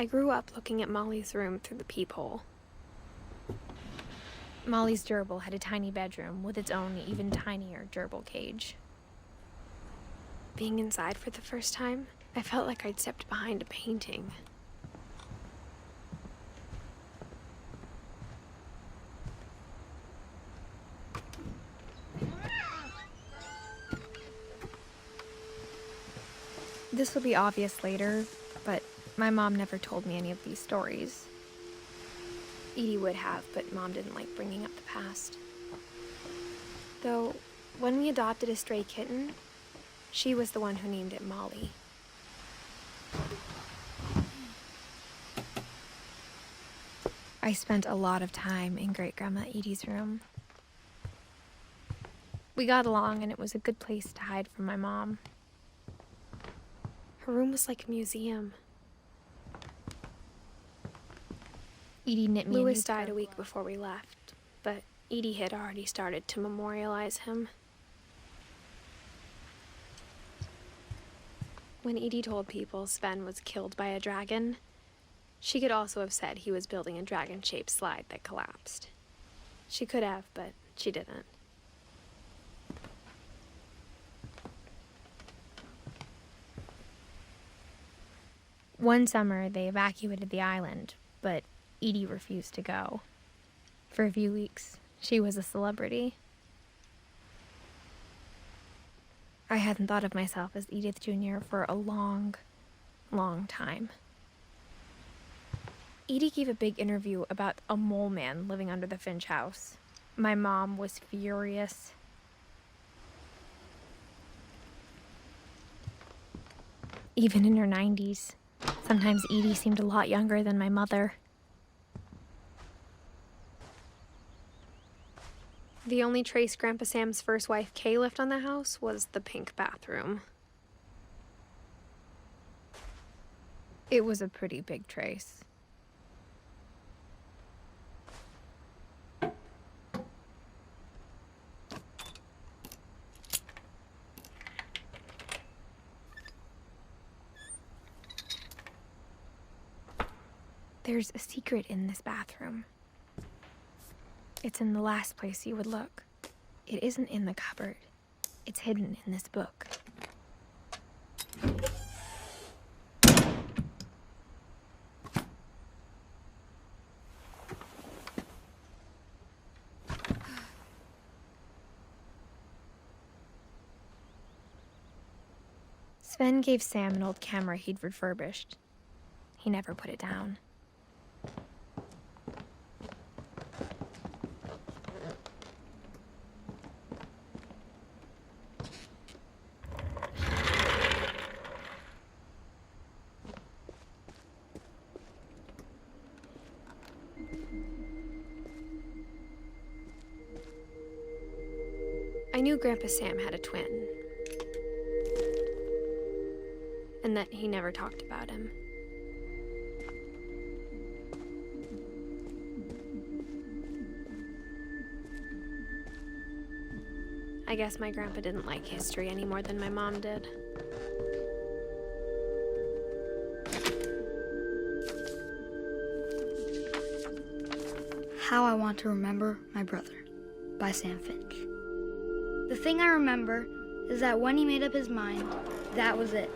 I grew up looking at Molly's room through the peephole. Molly's gerbil had a tiny bedroom with its own even tinier gerbil cage. Being inside for the first time, I felt like I'd stepped behind a painting. This will be obvious later, but my mom never told me any of these stories. Edie would have, but Mom didn't like bringing up the past. Though, when we adopted a stray kitten, she was the one who named it Molly. I spent a lot of time in Great-Grandma Edie's room. We got along, and it was a good place to hide from my mom. Her room was like a museum. Edie knit me Louis died a week before we left, but Edie had already started to memorialize him. When Edie told people Sven was killed by a dragon, she could also have said he was building a dragon-shaped slide that collapsed. She could have, but she didn't. One summer, they evacuated the island, but Edie refused to go. For a few weeks, she was a celebrity. I hadn't thought of myself as Edith Jr. for a long, long time. Edie gave a big interview about a mole man living under the Finch house. My mom was furious. Even in her 90s, sometimes Edie seemed a lot younger than my mother. The only trace Grandpa Sam's first wife, Kay, left on the house was the pink bathroom. It was a pretty big trace. There's a secret in this bathroom. It's in the last place you would look. It isn't in the cupboard. It's hidden in this book. Sven gave Sam an old camera he'd refurbished. He never put it down. I knew Grandpa Sam had a twin, and that he never talked about him. I guess my grandpa didn't like history any more than my mom did. How I Want to Remember My Brother by Sam Finch. The thing I remember is that when he made up his mind, that was it.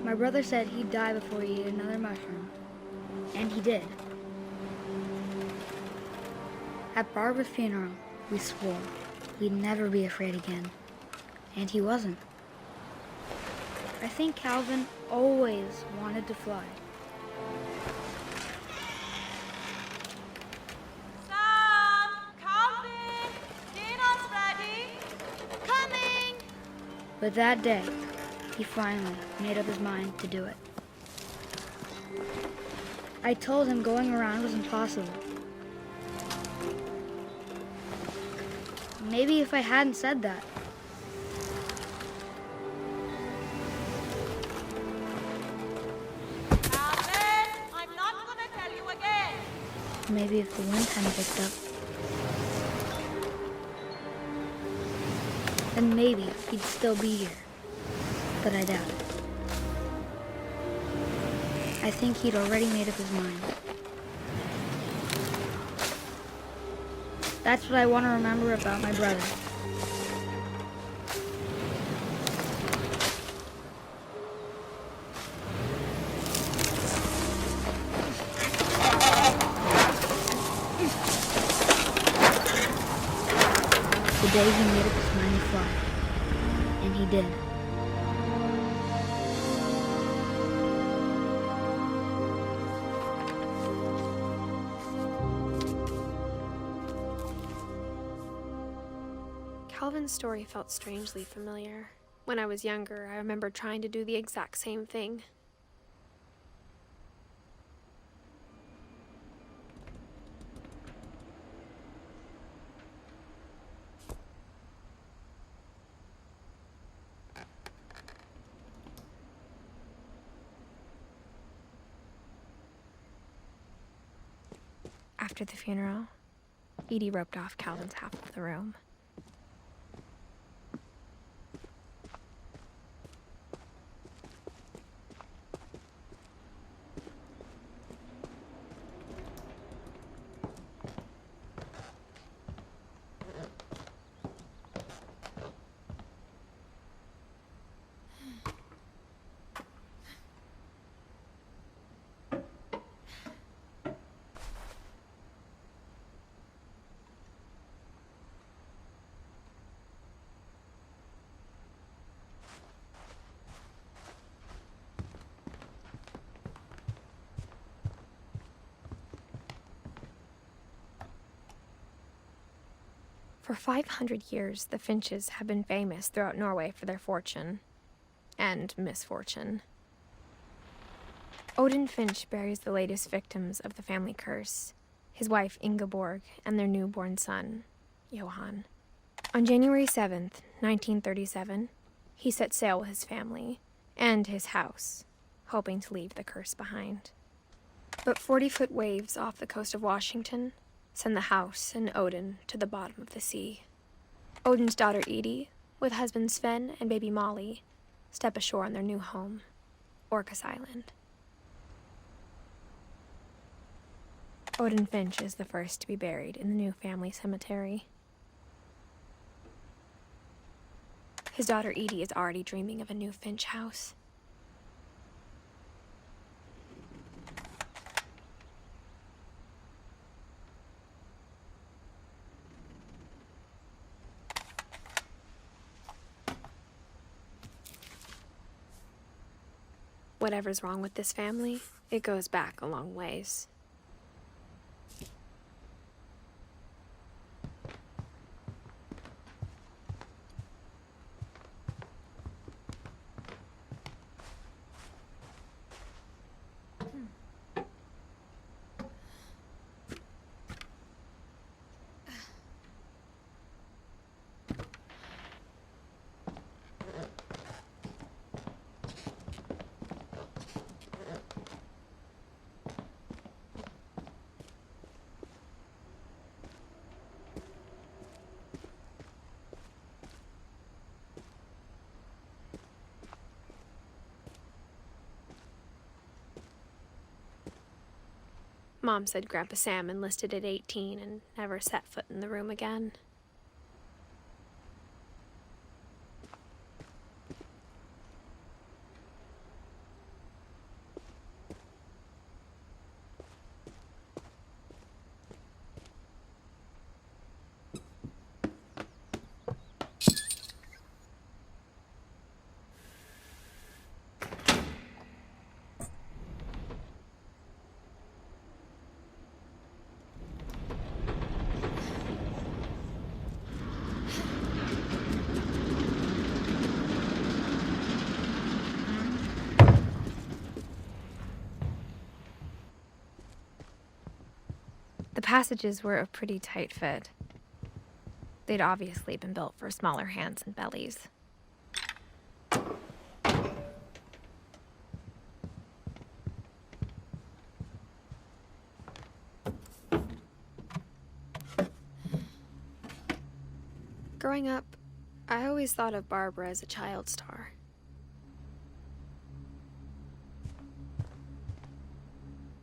My brother said he'd die before he ate another mushroom, and he did. At Barbara's funeral, we swore we'd never be afraid again. And he wasn't. I think Calvin always wanted to fly. Sam! Calvin! Dinner's ready! Coming! But that day, he finally made up his mind to do it. I told him going around was impossible. Maybe if I hadn't said that, Maybe if the wind hadn't picked up, then maybe he'd still be here. But I doubt it. I think he'd already made up his mind. That's what I want to remember about my brother. The day he made up his mind to fly. And he did. Calvin's story felt strangely familiar. When I was younger, I remember trying to do the exact same thing. After the funeral, Edie roped off Calvin's half of the room. For 500 years, the Finches have been famous throughout Norway for their fortune and misfortune. Odin Finch buries the latest victims of the family curse, his wife Ingeborg and their newborn son, Johan. On January 7th, 1937, he set sail with his family and his house, hoping to leave the curse behind. But 40-foot waves off the coast of Washington send the house and Odin to the bottom of the sea. Odin's daughter Edie, with husband Sven and baby Molly, step ashore on their new home, Orcas Island. Odin Finch is the first to be buried in the new family cemetery. His daughter Edie is already dreaming of a new Finch house. Whatever's wrong with this family, it goes back a long ways. Mom said Grandpa Sam enlisted at 18 and never set foot in the room again. The passages were a pretty tight fit. They'd obviously been built for smaller hands and bellies. Growing up, I always thought of Barbara as a child star.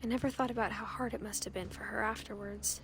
I never thought about how hard it must have been for her afterwards.